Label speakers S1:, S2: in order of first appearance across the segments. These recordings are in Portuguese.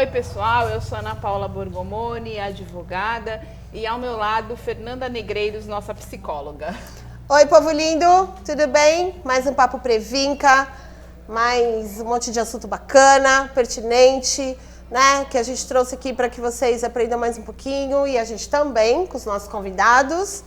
S1: Oi, pessoal, eu sou Ana Paula Borgomoni, advogada, e ao meu lado, Fernanda Negreiros, nossa psicóloga.
S2: Oi, povo lindo, tudo bem? Mais um Papo Previnca, mais um monte de assunto bacana, pertinente, né? Que a gente trouxe aqui para que vocês aprendam mais um pouquinho e a gente também, com os nossos convidados.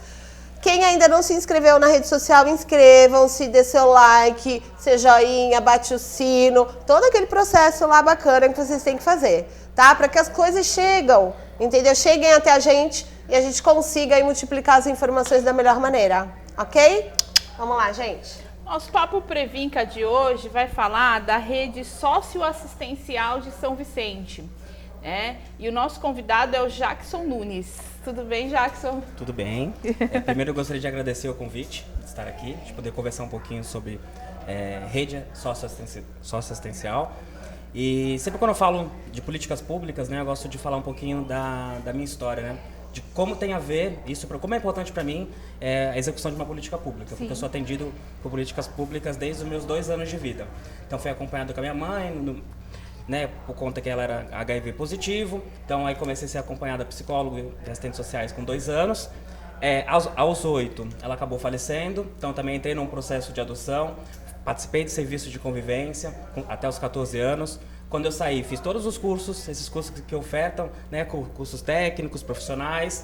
S2: Quem ainda não se inscreveu na rede social, inscrevam-se, dê seu like, seu joinha, bate o sino, todo aquele processo lá bacana que vocês têm que fazer, tá? Para que as coisas cheguem, entendeu? Cheguem até a gente e a gente consiga aí multiplicar as informações da melhor maneira, ok? Vamos lá, gente.
S1: Nosso Papo Previnca de hoje vai falar da rede socioassistencial de São Vicente, né? E o nosso convidado é o Jackson Nunes. Tudo bem, Jackson?
S3: Tudo bem. Primeiro eu gostaria de agradecer o convite de estar aqui, de poder conversar um pouquinho sobre rede socioassistencial. E sempre quando eu falo de políticas públicas, né, eu gosto de falar um pouquinho da minha história, né? De como tem a ver isso, como é importante para mim a execução de uma política pública. Sim. Porque eu sou atendido por políticas públicas desde os meus 2 anos de vida. Então fui acompanhado com a minha mãe, né, por conta que ela era HIV positivo, então aí comecei a ser acompanhada psicólogo e assistentes sociais com 2 anos. Aos 8, ela acabou falecendo, então também entrei num processo de adoção, participei de serviços de convivência até os 14 anos. Quando eu saí, fiz todos os cursos, esses cursos que ofertam, né, cursos técnicos, profissionais.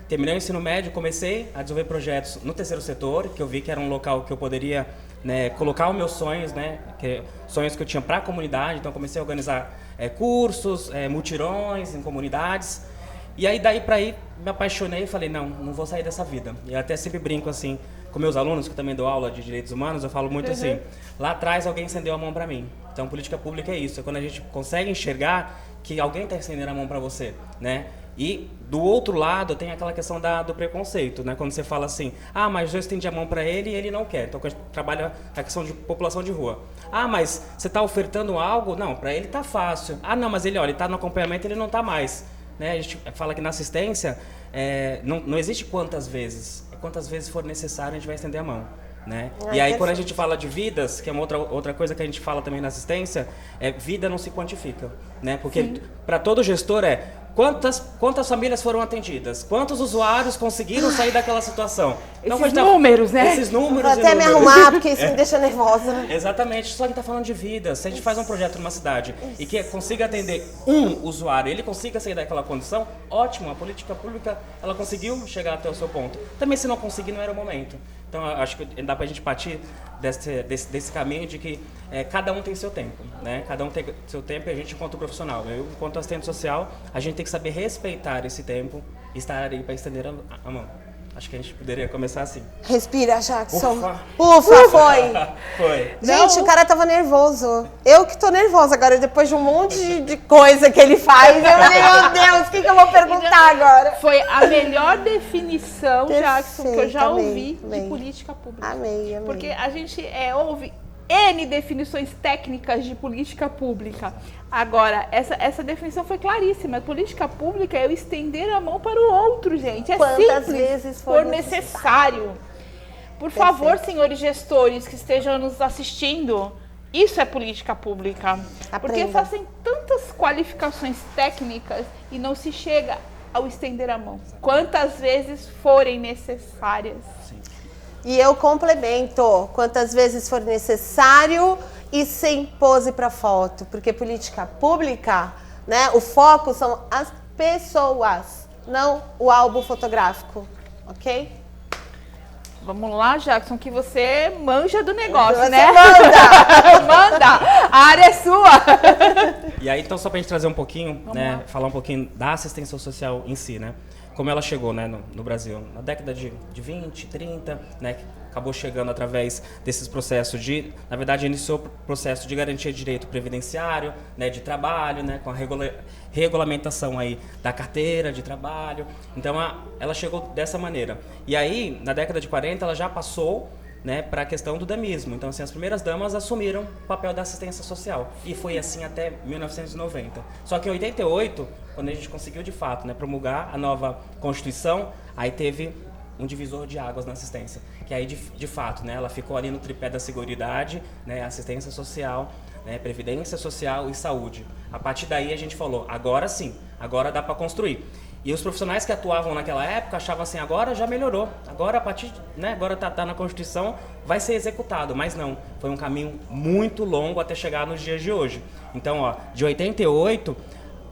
S3: Terminei o ensino médio, comecei a desenvolver projetos no terceiro setor, que eu vi que era um local que eu poderia, né, colocar os meus sonhos, né, sonhos que eu tinha para a comunidade. Então comecei a organizar cursos, mutirões em comunidades. E aí daí para aí me apaixonei e falei, não vou sair dessa vida. E eu até sempre brinco assim com meus alunos, que eu também dou aula de direitos humanos, eu falo muito assim, lá atrás alguém estendeu a mão para mim. Então política pública é isso, é quando a gente consegue enxergar que alguém está estendendo a mão para você, né? E do outro lado tem aquela questão do preconceito, né? Quando você fala assim, mas eu estendi a mão para ele e ele não quer. Então a gente trabalha a questão de população de rua. Mas você está ofertando algo? Não, para ele tá fácil. Não, mas ele está no acompanhamento, ele não está mais. Né? A gente fala que na assistência não existe quantas vezes. Quantas vezes for necessário a gente vai estender a mão. Né? E aí quando a gente fala de vidas, que é uma outra coisa que a gente fala também na assistência, vida não se quantifica, né? Porque para todo gestor quantas famílias foram atendidas, quantos usuários conseguiram sair daquela situação.
S1: Então, números, né?
S3: Esses números.
S2: Vou até me arrumar, porque isso me deixa nervosa.
S3: Exatamente, só que está falando de vidas. Se a gente faz um projeto numa cidade e que consiga atender um usuário, ele consiga sair daquela condição, ótimo, a política pública ela conseguiu chegar até o seu ponto. Também se não conseguir, não era o momento. Então, acho que dá para a gente partir desse caminho de que cada um tem seu tempo, né? Cada um tem seu tempo e a gente, enquanto profissional, eu, enquanto assistente social, a gente tem que saber respeitar esse tempo e estar ali para estender a mão. Acho que a gente poderia começar assim.
S2: Respira, Jackson.
S3: Ufa,
S2: foi.
S3: Foi.
S2: Gente, o cara tava nervoso. Eu que tô nervosa agora, depois de um monte de coisa que ele faz. Eu falei, meu Deus, o que eu vou perguntar agora?
S1: Foi a melhor definição, Jackson, que eu já ouvi de política pública.
S2: Amei.
S1: Porque a gente ouve N definições técnicas de política pública. Agora, essa definição foi claríssima. Política pública é eu estender a mão para o outro, gente. É
S2: quantas
S1: simples,
S2: vezes
S1: for necessário. Por favor, senhores gestores que estejam nos assistindo, isso é política pública. Porque fazem tantas qualificações técnicas e não se chega ao estender a mão. Quantas vezes forem necessárias.
S3: Sim.
S2: E eu complemento, quantas vezes for necessário e sem pose para foto, porque política pública, né, o foco são as pessoas, não o álbum fotográfico, ok?
S1: Vamos lá, Jackson, que você manja do negócio,
S2: você
S1: né? Manda! A área é sua!
S3: E aí, então, só pra gente trazer um pouquinho, né, falar um pouquinho da assistência social em si, né? Como ela chegou, né, no Brasil, na década de 20, 30, né, que acabou chegando através desses processos na verdade, iniciou o processo de garantia de direito previdenciário, né, de trabalho, né, com a regulamentação aí da carteira de trabalho. Então, ela chegou dessa maneira. E aí, na década de 40, ela já passou, né, para a questão do damismo. Então, assim, as primeiras damas assumiram o papel da assistência social. E foi assim até 1990. Só que em 88, quando a gente conseguiu, de fato, né, promulgar a nova Constituição, aí teve um divisor de águas na assistência, que aí de fato, né, ela ficou ali no tripé da seguridade, né, assistência social, né, previdência social e saúde. A partir daí a gente falou, agora sim, agora dá para construir. E os profissionais que atuavam naquela época achavam assim, agora já melhorou, agora a partir, né, agora tá na Constituição, vai ser executado, mas não, foi um caminho muito longo até chegar nos dias de hoje. Então, ó, de 88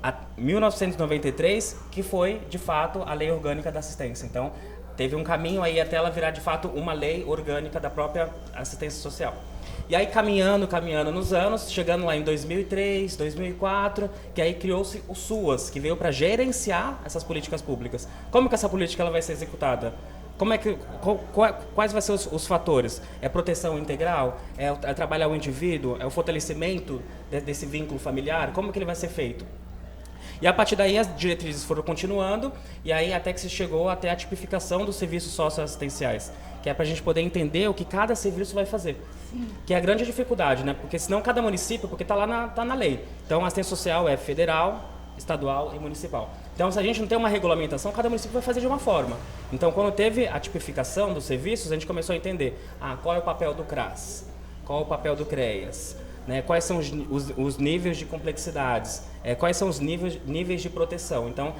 S3: a 1993, que foi, de fato, a Lei Orgânica da Assistência. Então, teve um caminho aí até ela virar, de fato, uma lei orgânica da própria assistência social. E aí, caminhando nos anos, chegando lá em 2003, 2004, que aí criou-se o SUAS, que veio para gerenciar essas políticas públicas. Como que essa política ela vai ser executada? Quais vão ser os fatores? É proteção integral? É trabalhar o indivíduo? É o fortalecimento desse vínculo familiar? Como que ele vai ser feito? E a partir daí as diretrizes foram continuando, e aí até que se chegou até a tipificação dos serviços socioassistenciais, que é para a gente poder entender o que cada serviço vai fazer. Sim. Que é a grande dificuldade, né? Porque senão cada município, porque está lá tá na lei. Então a assistência social é federal, estadual e municipal. Então se a gente não tem uma regulamentação, cada município vai fazer de uma forma. Então quando teve a tipificação dos serviços, a gente começou a entender qual é o papel do CRAS, qual é o papel do CREAS, né, quais são os níveis de complexidades, quais são os níveis de proteção. Então,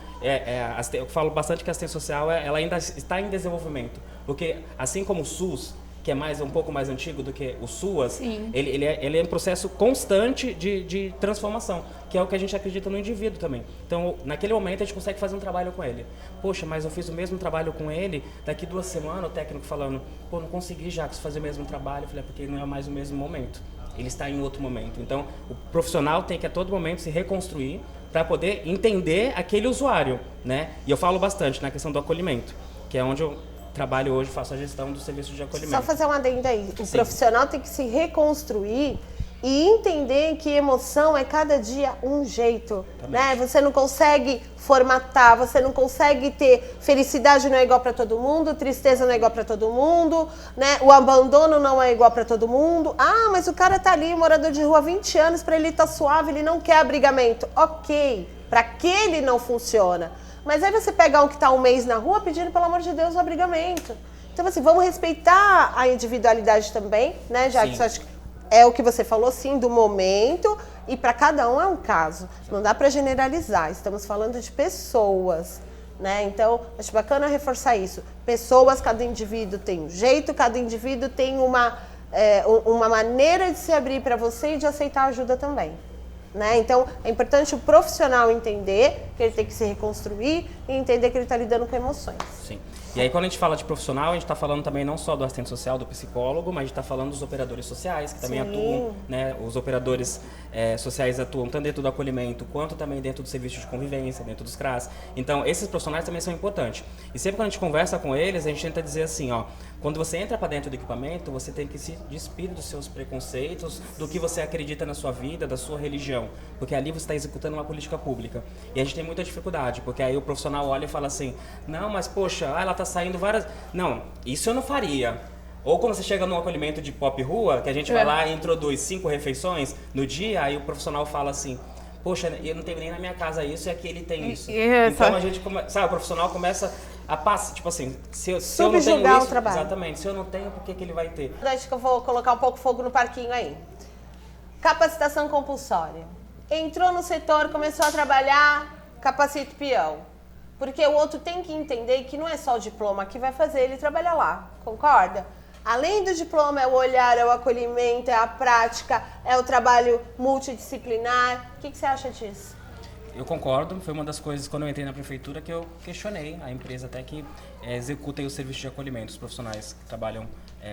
S3: eu falo bastante que a assistência social ela ainda está em desenvolvimento, porque assim como o SUS, que é um pouco mais antigo do que o SUAS, ele é um processo constante de transformação, que é o que a gente acredita no indivíduo também. Então, naquele momento, a gente consegue fazer um trabalho com ele. Poxa, mas eu fiz o mesmo trabalho com ele, daqui 2 semanas, o técnico falando, pô, não consegui, Jacques, fazer o mesmo trabalho. Eu falei, porque não é mais o mesmo momento. Ele está em outro momento. Então, o profissional tem que a todo momento se reconstruir para poder entender aquele usuário, né? E eu falo bastante na questão do acolhimento, que é onde eu trabalho hoje, faço a gestão do serviço de acolhimento.
S2: Só fazer um adendo aí. O profissional tem que se reconstruir e entender que emoção é cada dia um jeito, né? Você não consegue formatar, você não consegue ter felicidade não é igual para todo mundo, tristeza não é igual para todo mundo, né? O abandono não é igual para todo mundo. Ah, mas o cara tá ali, morador de rua há 20 anos, para ele tá suave, ele não quer abrigamento. Ok, para aquele não funciona. Mas aí você pega um que está 1 mês na rua pedindo, pelo amor de Deus, o abrigamento. Então, assim, vamos respeitar a individualidade também, né, Jacques? Acho que é o que você falou, sim, do momento, e para cada um é um caso. Não dá para generalizar, estamos falando de pessoas, né? Então, acho bacana reforçar isso. Pessoas, cada indivíduo tem um jeito, cada indivíduo tem uma maneira de se abrir para você e de aceitar ajuda também. Né? Então, é importante o profissional entender que ele tem que se reconstruir e entender que ele está lidando com emoções.
S3: Sim. E aí, quando a gente fala de profissional, a gente está falando também não só do assistente social, do psicólogo, mas a gente está falando dos operadores sociais, que também atuam, né? Os operadores sociais atuam tanto dentro do acolhimento, quanto também dentro do serviço de convivência, dentro dos CRAS. Então, esses profissionais também são importantes. E sempre que a gente conversa com eles, a gente tenta dizer assim, ó, quando você entra para dentro do equipamento, você tem que se despir dos seus preconceitos, do que você acredita na sua vida, da sua religião, porque ali você está executando uma política pública. E a gente tem muita dificuldade, porque aí o profissional olha e fala assim, não, mas poxa, ela está saindo várias... Não, isso eu não faria. Ou quando você chega num acolhimento de pop rua, que a gente vai lá e introduz 5 refeições no dia, aí o profissional fala assim, poxa, eu não tenho nem na minha casa isso e aqui ele tem isso. Então a gente, sabe, o profissional começa a passar, tipo assim, se eu não tenho isso,
S2: trabalho.
S3: Exatamente, se eu não tenho, por que ele vai ter?
S2: Acho que eu vou colocar um pouco fogo no parquinho aí. Capacitação compulsória. Entrou no setor, começou a trabalhar, capacita o peão. Porque o outro tem que entender que não é só o diploma que vai fazer ele trabalhar lá, concorda? Além do diploma, é o olhar, é o acolhimento, é a prática, é o trabalho multidisciplinar. O que você acha disso?
S3: Eu concordo, foi uma das coisas quando eu entrei na prefeitura que eu questionei a empresa até que executa aí o serviço de acolhimento, os profissionais que trabalham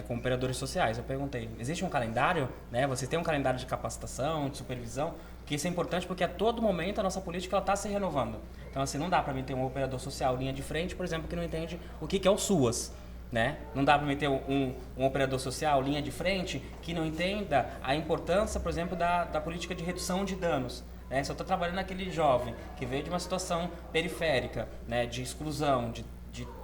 S3: como operadores sociais. Eu perguntei, existe um calendário, né? Você tem um calendário de capacitação, de supervisão? Porque isso é importante porque a todo momento a nossa política está se renovando. Então assim, não dá para mim ter um operador social linha de frente, por exemplo, que não entende o que é o SUAS. Né? Não dá para meter um operador social linha de frente que não entenda a importância, por exemplo, da política de redução de danos. Né? Se eu estou trabalhando naquele jovem que veio de uma situação periférica, né, de exclusão, de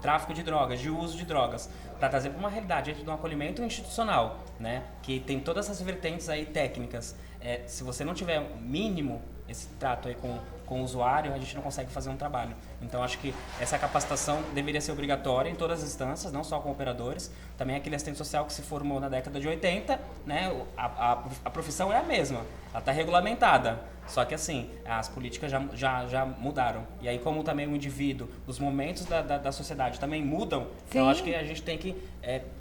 S3: tráfico de drogas, de uso de drogas, para trazer para uma realidade dentro de um acolhimento institucional, né, que tem todas essas vertentes aí técnicas. Se você não tiver mínimo esse trato aí com com o usuário, a gente não consegue fazer um trabalho. Então, acho que essa capacitação deveria ser obrigatória em todas as instâncias, não só com operadores, também aquele assistente social que se formou na década de 80, né, a profissão é a mesma, ela está regulamentada. Só que assim, as políticas já mudaram. E aí, como também o indivíduo, os momentos da sociedade também mudam, então eu acho que a gente tem que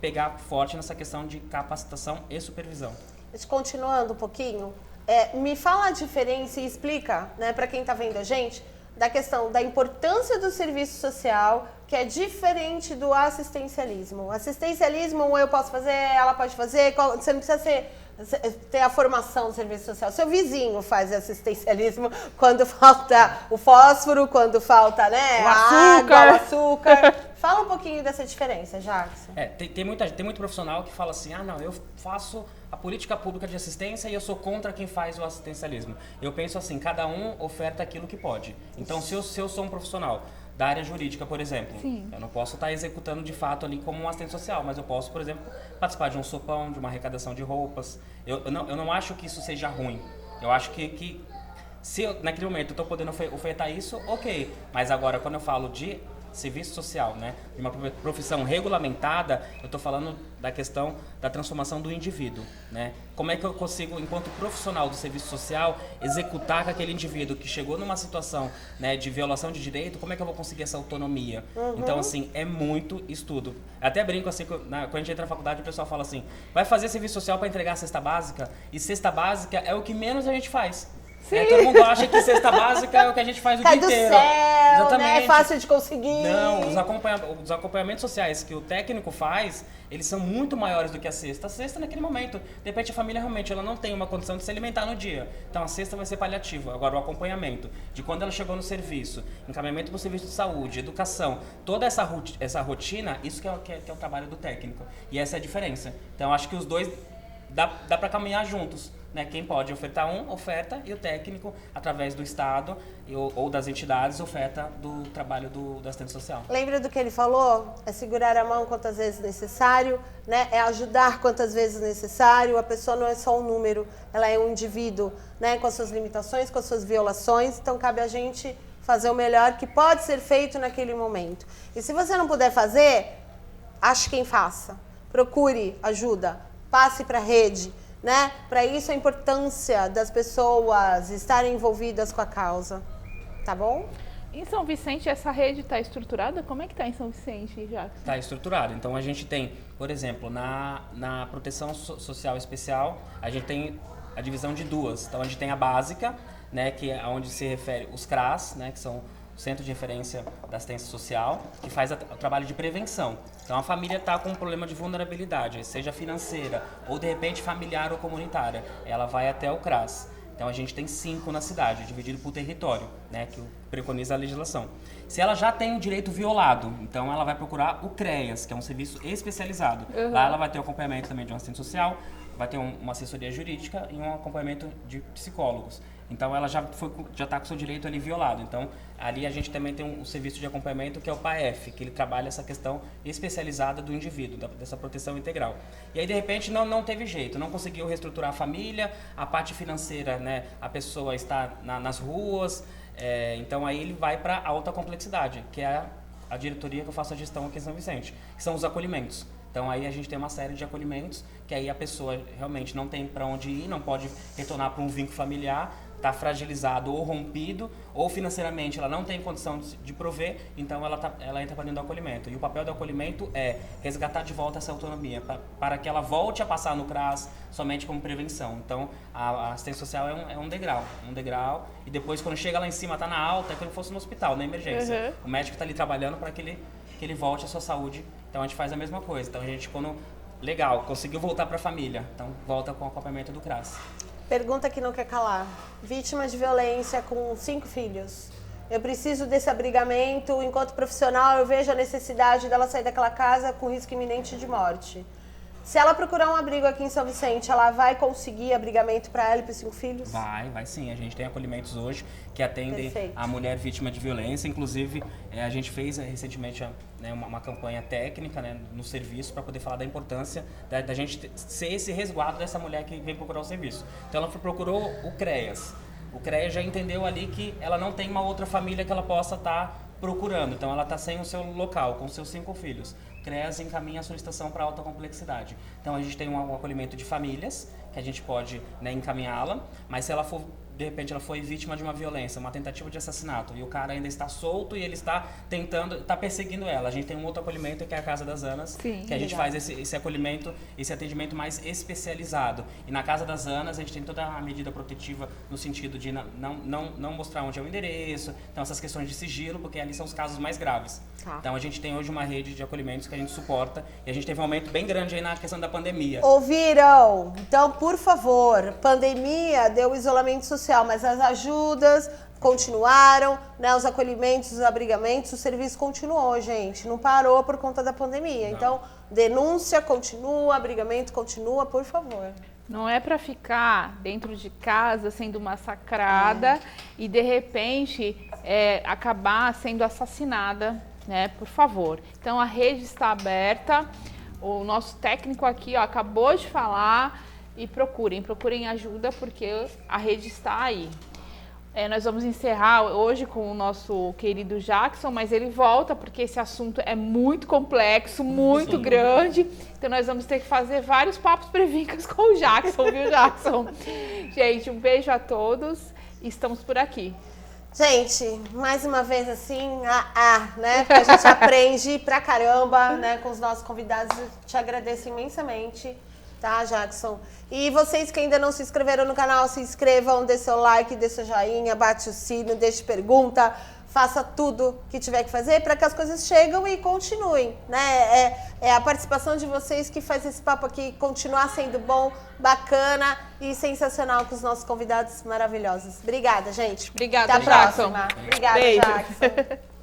S3: pegar forte nessa questão de capacitação e supervisão.
S2: Continuando um pouquinho, me fala a diferença e explica, né, para quem está vendo a gente, da questão da importância do serviço social, que é diferente do assistencialismo. O assistencialismo eu posso fazer, ela pode fazer, você não precisa ter a formação do serviço social. Seu vizinho faz assistencialismo quando falta o fósforo, quando falta, né,
S1: o
S2: água, o açúcar. Fala um pouquinho dessa diferença, Jackson.
S3: Tem muito profissional que fala assim, não, eu faço a política pública de assistência e eu sou contra quem faz o assistencialismo. Eu penso assim, cada um oferta aquilo que pode. Então, se eu sou um profissional da área jurídica, por exemplo,
S1: Sim.
S3: eu não posso estar executando de fato ali como um assistente social, mas eu posso, por exemplo, participar de um sopão, de uma arrecadação de roupas. Eu não acho que isso seja ruim. Eu acho que se eu, naquele momento eu estou podendo ofertar isso, ok. Mas agora, quando eu falo de serviço social, né, de uma profissão regulamentada, eu estou falando da questão da transformação do indivíduo, né? Como é que eu consigo, enquanto profissional do serviço social, executar com aquele indivíduo que chegou numa situação, né, de violação de direito, como é que eu vou conseguir essa autonomia? Então, assim, é muito estudo. Até brinco assim, quando a gente entra na faculdade, o pessoal fala assim, vai fazer serviço social para entregar a cesta básica, e cesta básica é o que menos a gente faz. Todo mundo acha que cesta básica é o que a gente faz o dia inteiro.
S2: Céu,
S3: exatamente.
S2: né? É fácil de conseguir.
S3: Não, os acompanhamentos sociais que o técnico faz, eles são muito maiores do que a cesta. A cesta naquele momento, de repente a família realmente ela não tem uma condição de se alimentar no dia. Então a cesta vai ser paliativa. Agora o acompanhamento, de quando ela chegou no serviço, encaminhamento para o serviço de saúde, educação, toda essa rotina, isso que é o trabalho do técnico. E essa é a diferença. Então acho que os dois dá para caminhar juntos. Né? Quem pode ofertar oferta, e o técnico, através do Estado ou das entidades, oferta do trabalho do assistente social.
S2: Lembra do que ele falou? É segurar a mão quantas vezes necessário, né? É ajudar quantas vezes necessário. A pessoa não é só um número, ela é um indivíduo, né? Com as suas limitações, com as suas violações. Então, cabe a gente fazer o melhor que pode ser feito naquele momento. E se você não puder fazer, ache quem faça. Procure ajuda, passe para a rede. Né? Para isso a importância das pessoas estarem envolvidas com a causa, tá bom?
S1: Em São Vicente, essa rede está estruturada? Como é que está em São Vicente, Jackson?
S3: Está estruturada. Então, a gente tem, por exemplo, na proteção social especial, a gente tem a divisão de duas. Então, a gente tem a básica, né, que é onde se refere os CRAS, né, que são o Centro de Referência da Assistência Social, que faz o trabalho de prevenção. Então, a família está com um problema de vulnerabilidade, seja financeira ou, de repente, familiar ou comunitária. Ela vai até o CRAS. Então, a gente tem 5 na cidade, dividido por território, né, que preconiza a legislação. Se ela já tem o direito violado, então ela vai procurar o CREAS, que é um serviço especializado. Lá ela vai ter o acompanhamento também de um assistente social, vai ter uma assessoria jurídica e um acompanhamento de psicólogos. Então, ela já está com o seu direito ali violado. Então, ali a gente também tem um serviço de acompanhamento que é o PAEF, que ele trabalha essa questão especializada do indivíduo, dessa proteção integral. E aí, de repente, não teve jeito, não conseguiu reestruturar a família, a parte financeira, né, a pessoa está nas ruas, então aí ele vai para a alta complexidade, que é a diretoria que eu faço a gestão aqui em São Vicente, que são os acolhimentos. Então aí a gente tem uma série de acolhimentos, que aí a pessoa realmente não tem para onde ir, não pode retornar para um vínculo familiar, está fragilizado ou rompido, ou financeiramente ela não tem condição de prover, então ela entra para dentro do acolhimento. E o papel do acolhimento é resgatar de volta essa autonomia, para que ela volte a passar no CRAS somente como prevenção. Então, a assistência social é um degrau, e depois quando chega lá em cima, está na alta, é como se fosse no hospital, na emergência. O médico está ali trabalhando para que ele volte à sua saúde. Então, a gente faz a mesma coisa. Então, a gente, legal, conseguiu voltar para a família, então volta com o acompanhamento do CRAS.
S2: Pergunta que não quer calar. Vítima de violência com 5 filhos. Eu preciso desse abrigamento. Enquanto profissional, eu vejo a necessidade dela sair daquela casa com risco iminente de morte. Se ela procurar um abrigo aqui em São Vicente, ela vai conseguir abrigamento para ela e para os 5 filhos?
S3: Vai sim. A gente tem acolhimentos hoje que atendem a mulher vítima de violência. Inclusive, a gente fez recentemente uma campanha técnica, né, no serviço para poder falar da importância da gente ser esse resguardo dessa mulher que vem procurar o serviço. Então, ela procurou o CREAS. o CREA já entendeu ali que ela não tem uma outra família que ela possa estar procurando. Então ela está sem o seu local, com seus 5 filhos. O CREAS encaminha a solicitação para alta complexidade. Então a gente tem um acolhimento de famílias, que a gente pode, né, encaminhá-la, mas se ela for, de repente, ela foi vítima de uma violência, uma tentativa de assassinato, e o cara ainda está solto e ele está perseguindo ela. A gente tem um outro acolhimento que é a Casa das Anas, que a gente faz esse acolhimento, esse atendimento mais especializado. E na Casa das Anas a gente tem toda a medida protetiva no sentido de não mostrar onde é o endereço, então essas questões de sigilo, porque ali são os casos mais graves. Então a gente tem hoje uma rede de acolhimentos que a gente suporta, e a gente teve um aumento bem grande aí na questão da pandemia.
S2: Ouviram? Então, por favor, pandemia deu isolamento social, mas as ajudas continuaram, né? Os acolhimentos, os abrigamentos, o serviço continuou, gente. Não parou por conta da pandemia. Não. Então, denúncia continua, abrigamento continua, por favor.
S1: Não é para ficar dentro de casa sendo massacrada e, de repente, acabar sendo assassinada, né? Por favor. Então, a rede está aberta. O nosso técnico aqui, ó, acabou de falar. E procurem ajuda, porque a rede está aí. Nós vamos encerrar hoje com o nosso querido Jackson, mas ele volta porque esse assunto é muito complexo, muito grande. Então nós vamos ter que fazer vários papos previncas com o Jackson, viu, Jackson? Gente, um beijo a todos e estamos por aqui.
S2: Gente, mais uma vez assim, né? Porque a gente aprende pra caramba, né, com os nossos convidados. Eu te agradeço imensamente. Tá, Jackson? E vocês que ainda não se inscreveram no canal, se inscrevam, dê seu like, dê seu joinha, bate o sino, deixe pergunta, faça tudo que tiver que fazer para que as coisas cheguem e continuem, né? É a participação de vocês que faz esse papo aqui continuar sendo bom, bacana e sensacional com os nossos convidados maravilhosos. Obrigada, gente.
S1: Obrigada,
S2: Até a próxima. Obrigada,
S1: Beijo.
S2: Jackson.